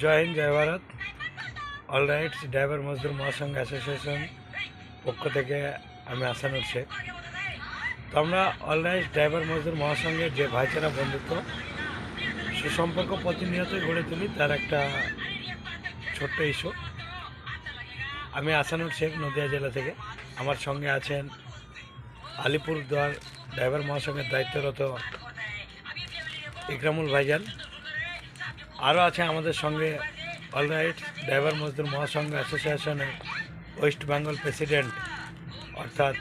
জয় হিন্দ, জয় Bharat. All rides driver মজদুর মহাসংঘ association পক্ষ থেকে আমি আসানুর শেখ। তো আমরা অল রাইটস ড্রাইভার মজদুর মহাসংঘের যে ভাইচারা বন্ধুত্ব সুসম্পর্ক প্রতিনিয়তই গড়ে তুলি, তার একটা ছোট্ট ইস্যু। আমি আসানুর শেখ, নদিয়া জেলা থেকে। আমার সঙ্গে আছেন আলিপুরদুয়ার ড্রাইভার মহাসংঘের দায়িত্বরত ইকরামুল ভাইজান। আরও আছে আমাদের সঙ্গে অল রাইট ড্রাইভার মজদুর মহাসংঘ অ্যাসোসিয়েশনের ওয়েস্ট বেঙ্গল প্রেসিডেন্ট অর্থাৎ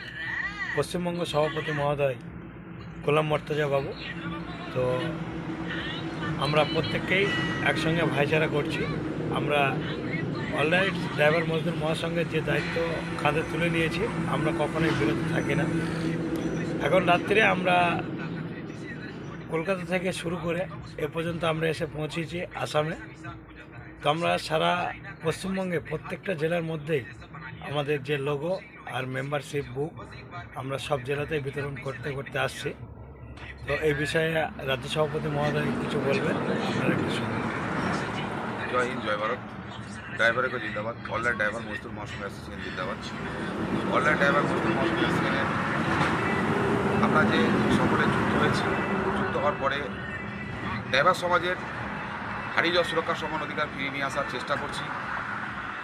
পশ্চিমবঙ্গ সভাপতি মহোদয় গোলাম মর্তজা বাবু। তো আমরা প্রত্যেককেই একসঙ্গে ভাইচারা করছি। আমরা অল রাইট ড্রাইভার মজদুর মহাসংঘের যে দায়িত্ব কাঁধে তুলে নিয়েছি, আমরা কখনোই বিরত থাকি না। এখন রাত্রে আমরা কলকাতা থেকে শুরু করে এ পর্যন্ত আমরা এসে পৌঁছেছি আসামে। তো আমরা সারা পশ্চিমবঙ্গে প্রত্যেকটা জেলার মধ্যেই আমাদের যে লোগো আর মেম্বারশিপ বুক আমরা সব জেলাতেই বিতরণ করতে করতে আসছি। তো এই বিষয়ে রাজ্য সভাপতি মহোদয় কিছু বলবেন, আপনারা একটু শুনুন। জয় হিন্দ, জয় ভারত। ড্রাইভারের को जिंदाबाद। ऑलराइट ड्राइवर मजदूर महासंघ অ্যাসোসিয়েশন जिंदाबाद। ऑलराइट ड्राइवर मजदूर महासंघ অ্যাসোসিয়েশনের আমরা যে সকলে যুক্ত হয়েছি, যুক্ত হওয়ার পরে ড্রাইভার সমাজের হারিয়ে যাওয়া সুরক্ষা সমান অধিকার ফিরিয়ে নিয়ে আসার চেষ্টা করছি।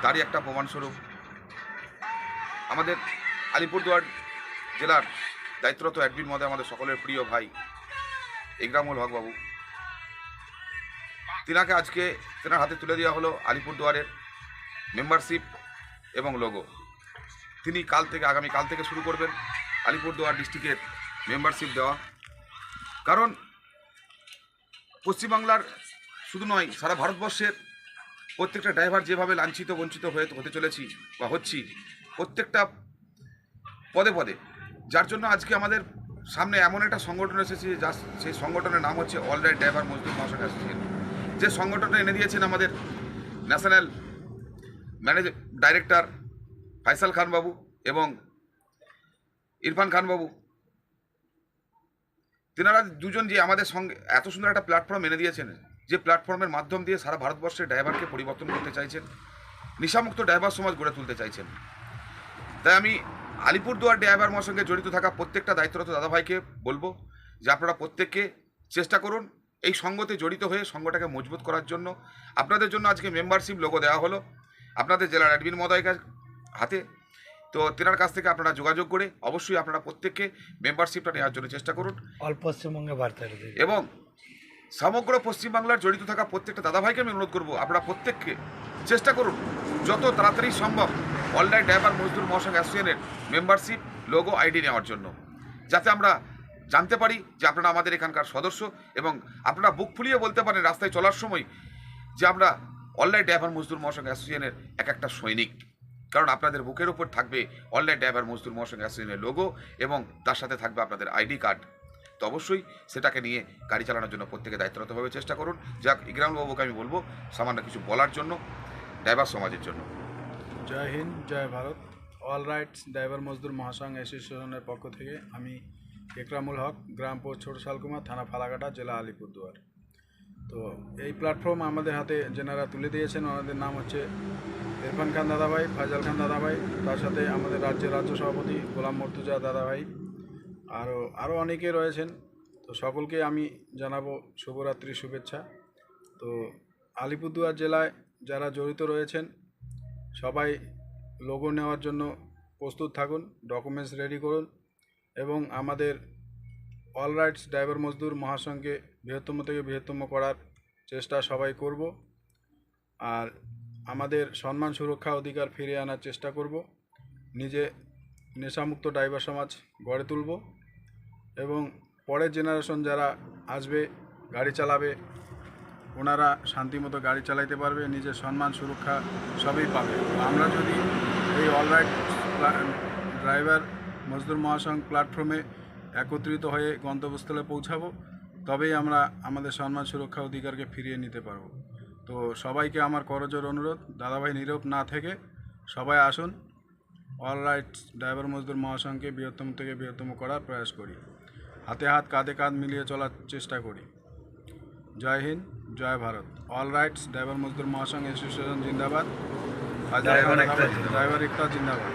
তারই একটা প্রমাণস্বরূপ আমাদের আলিপুরদুয়ার জেলার দায়িত্বরত অ্যাডমিন মহোদয়, আমাদের সকলের প্রিয় ভাই ইকরামুল হক বাবু। তিনাকে আজকে তেনার হাতে তুলে দেওয়া হলো আলিপুরদুয়ারের মেম্বারশিপ এবং লোগো। তিনি আগামীকাল থেকে শুরু করবেন আলিপুরদুয়ার ডিস্ট্রিক্টের মেম্বারশিপ দেওয়া। কারণ পশ্চিমবাংলার শুধু নয়, সারা ভারতবর্ষের প্রত্যেকটা ড্রাইভার যেভাবে লাঞ্ছিত বঞ্চিত হতে চলেছি বা হচ্ছি প্রত্যেকটা পদে পদে, যার জন্য আজকে আমাদের সামনে এমন একটা সংগঠন এসেছে, সেই সংগঠনের নাম হচ্ছে অল রাইট ড্রাইভার মজদুর মহাসংঘ অ্যাসোসিয়েশন। যে সংগঠনটা এনে দিয়েছেন আমাদের ন্যাশনাল ডাইরেক্টর ফাইসাল খান বাবু এবং ইরফান খান বাবু। তেনারা দুজন যে আমাদের সঙ্গে এত সুন্দর একটা প্ল্যাটফর্ম এনে দিয়েছেন, যে প্ল্যাটফর্মের মাধ্যম দিয়ে সারা ভারতবর্ষের ড্রাইভারকে পরিবর্তন করতে চাইছেন, নেশামুক্ত ড্রাইভার সমাজ গড়ে তুলতে চাইছেন। তাই আমি আলিপুরদুয়ার ড্রাইভার মহাসংঘে জড়িত থাকা প্রত্যেকটা দায়িত্বরত দাদাভাইকে বলবো যে আপনারা প্রত্যেককে চেষ্টা করুন এই সঙ্গতে জড়িত হয়ে সঙ্গটাকে মজবুত করার জন্য। আপনাদের জন্য আজকে মেম্বারশিপ লোগো দেওয়া হলো আপনাদের জেলার অ্যাডমিন মহোদয়ের হাতে। তো তেনার কাছ থেকে আপনারা যোগাযোগ করে অবশ্যই আপনারা প্রত্যেককে মেম্বারশিপটা নেওয়ার জন্য চেষ্টা করুন। অল পশ্চিমবঙ্গে বার্তা এবং সমগ্র পশ্চিমবাংলার জড়িত থাকা প্রত্যেকটা দাদাভাইকে আমি অনুরোধ করবো, আপনারা প্রত্যেককে চেষ্টা করুন যত তাড়াতাড়ি সম্ভব অল রাইট ড্রাইভার মজদুর মহাসংঘ অ্যাসোসিয়েশনের মেম্বারশিপ লোগো আইডি নেওয়ার জন্য, যাতে আমরা জানতে পারি যে আপনারা আমাদের এখানকার সদস্য এবং আপনারা বুক ফুলিয়ে বলতে পারেন রাস্তায় চলার সময় যে আমরা অল রাইট ড্রাইভার মজদুর মহাসংঘ অ্যাসোসিয়েশনের একটা সৈনিক। কারণ আপনাদের বুকের উপর থাকবে অল রাইট ড্রাইভার মজদুর মহাসংঘ অ্যাসোসিয়েশনের লোগো এবং তার সাথে থাকবে আপনাদের আইডি কার্ড। তো অবশ্যই সেটাকে নিয়ে গাড়ি চালানোর জন্য প্রত্যেকে দায়িত্বরতভাবে চেষ্টা করুন। যাক, ইকরামুল বাবুকে আমি বলবো সামান্য কিছু বলার জন্য ড্রাইভার সমাজের জন্য। জয় হিন্দ, জয় ভারত। অল রাইটস ড্রাইভার মজদুর মহাসংঘ অ্যাসোসিয়েশনের পক্ষ থেকে আমি ইকরামুল হক, গ্রাম পোস্ট ছোট শালকুমা, থানা ফালাকাটা, জেলা আলিপুরদুয়ার। তো এই প্ল্যাটফর্ম আমাদের হাতে যেনারা তুলে দিয়েছেন ওনাদের নাম হচ্ছে ইরফান খান দাদাভাই, ফাইজাল খান দাদাভাই, তার সাথে আমাদের রাজ্য সভাপতি গোলাম মর্তুজা দাদাভাই, আরও অনেকে রয়েছেন। তো সকলকে আমি জানাবো শুভরাত্রি শুভেচ্ছা। তো আলিপুরদুয়ার জেলায় যারা জড়িত রয়েছেন সবাই লোগো নেওয়ার জন্য প্রস্তুত থাকুন, ডকুমেন্টস রেডি করুন এবং আমাদের অল রাইটস ড্রাইভার মজদুর মহাসংঘকে বৃহত্তম থেকে বৃহত্তম করার চেষ্টা সবাই করব। আর আমাদের সম্মান সুরক্ষা অধিকার ফিরিয়ে আনার চেষ্টা করব। নিজে নেশামুক্ত ড্রাইভার সমাজ গড়ে তুলব এবং পরের জেনারেশন যারা আসবে গাড়ি চালাবে ওনারা শান্তিমতো গাড়ি চালাইতে পারবে, নিজের সম্মান সুরক্ষা সবই পাবে। আমরা যদি এই অল রাইট ড্রাইভার মজদুর মহাসংঘ প্ল্যাটফর্মে একত্রিত হয়ে গন্তব্যস্থলে পৌঁছাবো, তবেই আমরা আমাদের সম্মান সুরক্ষা অধিকারকে ফিরিয়ে নিতে পারবো। তো সবাইকে আমার করজোর অনুরোধ, দাদাভাই নীরব না থেকে সবাই আসুন, অল রাইট ড্রাইভার মজদুর মহাসংঘকে বৃহত্তম থেকে বৃহত্তম করার প্রয়াস করি, হাতে হাত কাঁধে কাঁধ মিলিয়ে চলার চেষ্টা করি। জয় হিন্দ, জয় ভারত। অল রাইটস ড্রাইভার মজদুর মহাসংঘ অ্যাসোসিয়েশন জিন্দাবাদ। ড্রাইভার একতা জিন্দাবাদ। ড্রাইভার একতা জিন্দাবাদ।